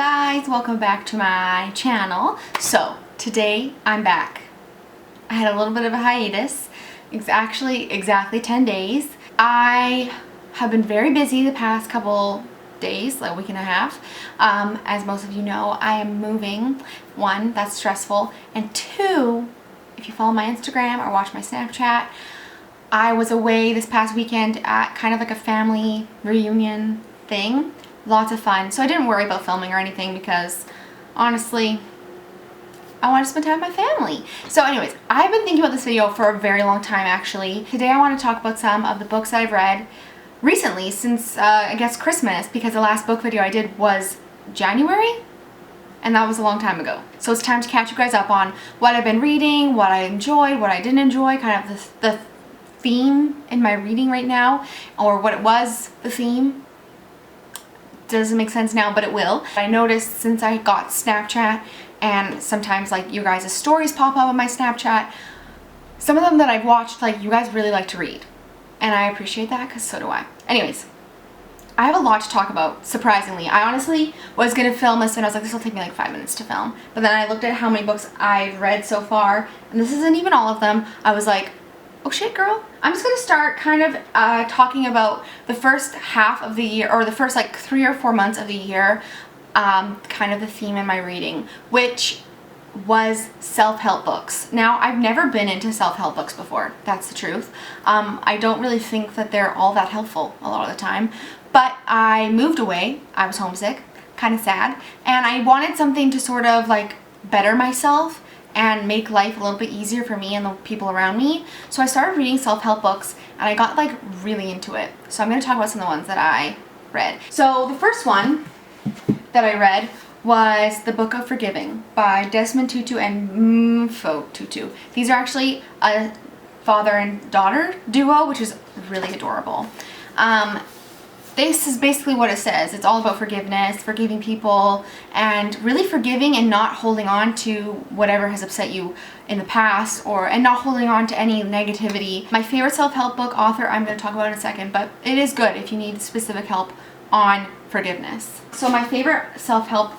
guys, welcome back to my channel. So today I'm back. I had a little bit of a hiatus. It's actually exactly 10 days. I have been very busy the past couple days, like a week and a half. As most of you know, I am moving. One, that's stressful, and two, if you follow my Instagram or watch my Snapchat, I was away this past weekend at kind of like a family reunion thing. Lots of fun. So I didn't worry about filming or anything because honestly, I want to spend time with my family. So anyways, I've been thinking about this video for a very long time actually. Today I want to talk about some of the books that I've read recently since I guess Christmas, because the last book video I did was January and that was a long time ago. So it's time to catch you guys up on what I've been reading, what I enjoyed, what I didn't enjoy, kind of the theme in my reading right now, or what it was, the theme. Doesn't make sense now, but it will. I noticed since I got Snapchat, and sometimes like you guys' stories pop up on my Snapchat, some of them that I've watched, like you guys really like to read, and I appreciate that because so do I. Anyways, I have a lot to talk about, surprisingly. I honestly was gonna film this and I was like, this will take me like 5 minutes to film, but then I looked at how many books I've read so far, and this isn't even all of them. I was like, oh shit, girl. I'm just gonna start kind of talking about the first half of the year, or the first like 3 or 4 months of the year, kind of the theme in my reading, which was self-help books. Now, I've never been into self-help books before, that's the truth. I don't really think that they're all that helpful a lot of the time, but I moved away, I was homesick, kind of sad, and I wanted something to sort of like better myself and make life a little bit easier for me and the people around me. So I started reading self-help books and I got like really into it. So I'm going to talk about some of the ones that I read. So the first one that I read was The Book of Forgiving by Desmond Tutu and Mpho Tutu. These are actually a father and daughter duo, which is really adorable. This is basically what it says. It's all about forgiveness, forgiving people, and really forgiving and not holding on to whatever has upset you in the past, and not holding on to any negativity. My favorite self-help book author I'm going to talk about in a second, but it is good if you need specific help on forgiveness. So my favorite self-help,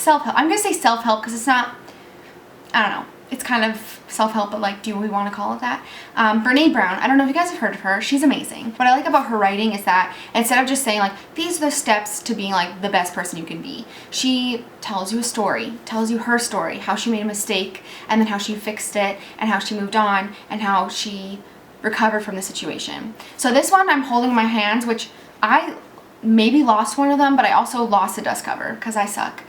I'm going to say self-help because it's not, I don't know, it's kind of self-help, but like, do we want to call it that? Brene Brown, I don't know if you guys have heard of her. She's amazing. What I like about her writing is that instead of just saying like, these are the steps to being like the best person you can be, she tells you a story, tells you her story, how she made a mistake, and then how she fixed it, and how she moved on, and how she recovered from the situation. So this one I'm holding in my hands, which I maybe lost one of them, but I also lost the dust cover because I suck.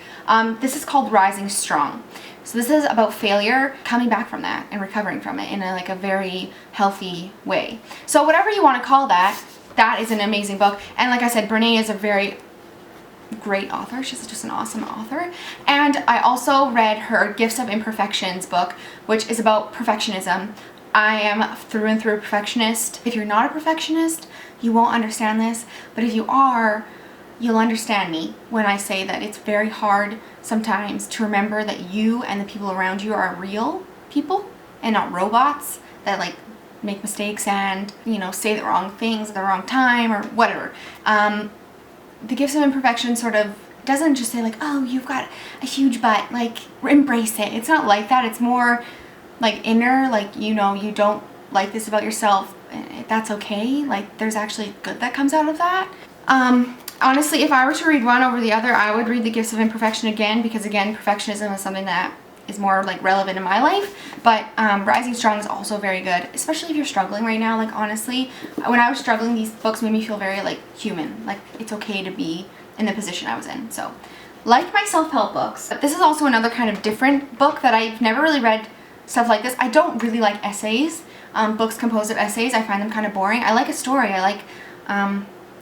This is called Rising Strong. So this is about failure, coming back from that and recovering from it in a very healthy way. So whatever you want to call that, that is an amazing book. And like I said, Brene is a very great author. She's just an awesome author. And I also read her Gifts of Imperfections book, which is about perfectionism. I am through and through a perfectionist. If you're not a perfectionist, you won't understand this. But if you are, you'll understand me when I say that it's very hard sometimes to remember that you and the people around you are real people and not robots that like make mistakes and, you know, say the wrong things at the wrong time or whatever. The Gifts of Imperfection sort of doesn't just say like, oh, you've got a huge butt, like embrace it. It's not like that. It's more like inner, like, you know, you don't like this about yourself. That's okay. Like there's actually good that comes out of that. Honestly, if I were to read one over the other, I would read The Gifts of Imperfection again, because again, perfectionism is something that is more like relevant in my life. But Rising Strong is also very good, especially if you're struggling right now. Like honestly, when I was struggling, these books made me feel very like human. Like it's okay to be in the position I was in. So, like my self-help books, but this is also another kind of different book that I've never really read stuff like this. I don't really like essays, books composed of essays. I find them kind of boring. I like a story. I like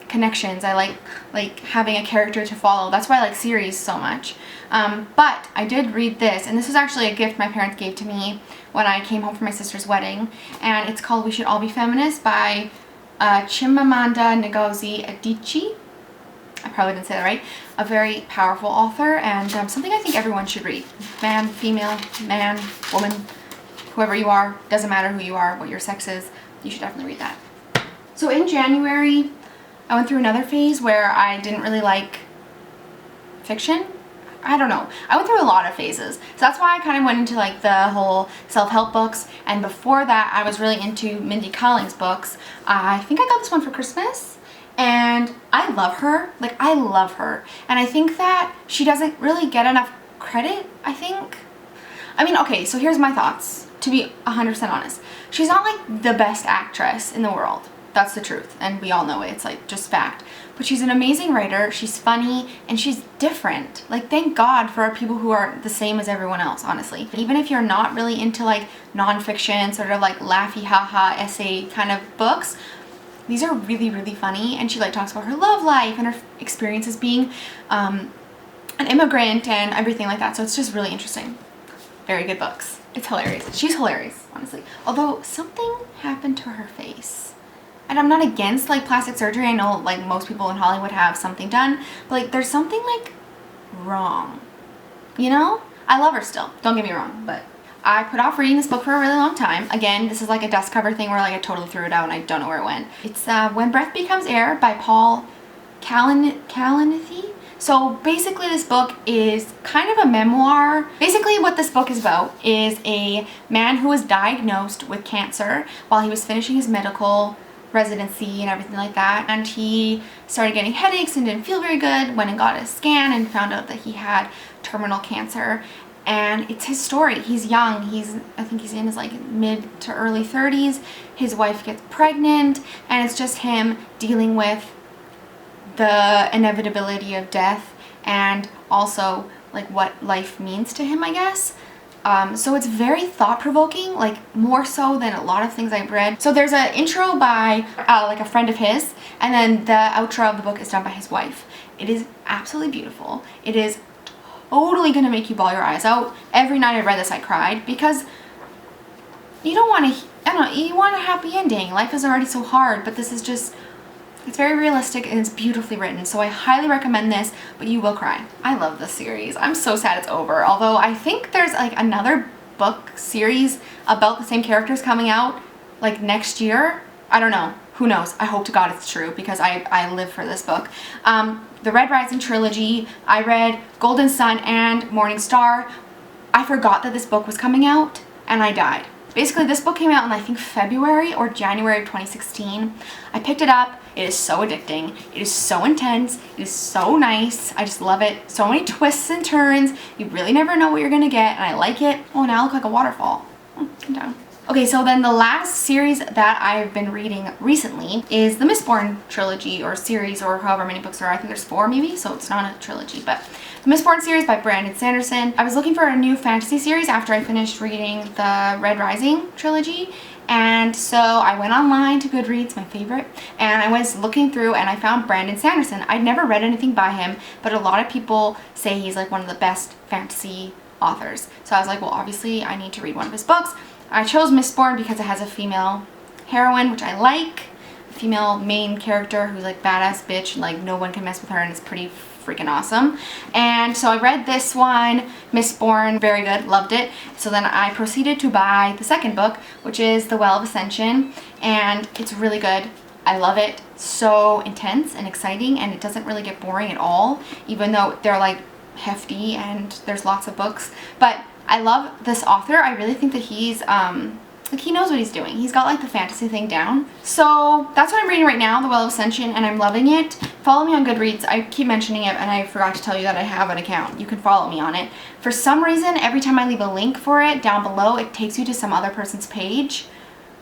connections. I like having a character to follow. That's why I like series so much. But I did read this, and this was actually a gift my parents gave to me when I came home from my sister's wedding, and it's called We Should All Be Feminists by Chimamanda Ngozi Adichie. I probably didn't say that right. A very powerful author, and something I think everyone should read. Man, female, man, woman, whoever you are, doesn't matter who you are, what your sex is, you should definitely read that. So in January, I went through another phase where I didn't really like fiction. I don't know. I went through a lot of phases. So that's why I kind of went into like the whole self-help books. And before that, I was really into Mindy Kaling's books. I think I got this one for Christmas. And I love her. Like, I love her. And I think that she doesn't really get enough credit, I think. I mean, okay, so here's my thoughts, to be 100% honest. She's not like the best actress in the world. That's the truth, and we all know it. It's like just fact. But she's an amazing writer, she's funny, and she's different. Like, thank God for people who are the same as everyone else, honestly. Even if you're not really into like nonfiction, sort of like laughy haha essay kind of books, these are really, really funny. And she like talks about her love life and her experiences being an immigrant and everything like that. So it's just really interesting. Very good books. It's hilarious. She's hilarious, honestly. Although something happened to her face. And I'm not against like plastic surgery. I know like most people in Hollywood have something done, but like there's something like wrong. You know? I love her still. Don't get me wrong, but I put off reading this book for a really long time. Again, this is like a dust cover thing where like I totally threw it out and I don't know where it went. It's When Breath Becomes Air by Paul Kalanithi. So basically this book is kind of a memoir. Basically what this book is about is a man who was diagnosed with cancer while he was finishing his medical residency and everything like that. And he started getting headaches and didn't feel very good, went and got a scan and found out that he had terminal cancer. And it's his story. He's young. I think he's in his like mid to early 30s. His wife gets pregnant and it's just him dealing with the inevitability of death and also like what life means to him, I guess. So it's very thought-provoking, like more so than a lot of things I've read. So there's an intro by like a friend of his, and then the outro of the book is done by his wife. It is absolutely beautiful. It is totally gonna make you bawl your eyes out. Every night I read this I cried because you don't want to, I don't know, you want a happy ending. Life is already so hard, but this is just, it's very realistic and it's beautifully written, so I highly recommend this, but you will cry. I love this series. I'm so sad it's over, although I think there's like another book series about the same characters coming out like next year. I don't know. Who knows? I hope to God it's true because I live for this book. The Red Rising Trilogy, I read Golden Sun and Morning Star. I forgot that this book was coming out and I died. Basically, this book came out in I think February or January of 2016. I picked it up. It is so addicting. It is so intense. It is so nice. I just love it. So many twists and turns. You really never know what you're gonna get, and I like it. Oh, now I look like a waterfall. Oh, come down. Okay, so then the last series that I've been reading recently is the Mistborn trilogy or series or however many books there are. I think there's 4 maybe, so it's not a trilogy, but the Mistborn series by Brene and Sanderson. I was looking for a new fantasy series after I finished reading the Red Rising trilogy, and so I went online to GoodReads, my favorite, and I was looking through and I found Brene Sanderson. I'd never read anything by him, but a lot of people say he's like one of the best fantasy authors. So I was like, well, obviously I need to read one of his books. I chose Mistborn because it has a female heroine, which I like. A female main character who's like badass bitch, like no one can mess with her, and it's pretty freaking awesome. And so I read this one, Mistborn, very good, loved it. So then I proceeded to buy the second book, which is The Well of Ascension, and it's really good. I love it. So intense and exciting, and it doesn't really get boring at all, even though they're like hefty and there's lots of books. But I love this author. I really think that he's like he knows what he's doing. He's got like the fantasy thing down. So that's what I'm reading right now, The Well of Ascension, and I'm loving it. Follow me on GoodReads. I keep mentioning it and I forgot to tell you that I have an account. You can follow me on it. For some reason, every time I leave a link for it down below, it takes you to some other person's page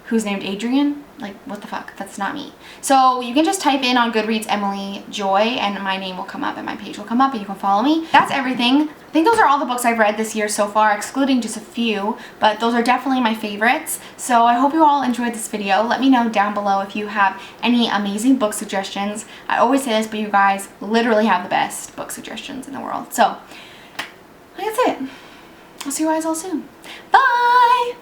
who's named Adrian. Like, what the fuck? That's not me. So you can just type in on GoodReads Emilie Joy and my name will come up and my page will come up and you can follow me. That's everything. I think those are all the books I've read this year so far, excluding just a few, but those are definitely my favorites. So I hope you all enjoyed this video. Let me know down below if you have any amazing book suggestions. I always say this, but you guys literally have the best book suggestions in the world. So that's it. I'll see you guys all soon. Bye!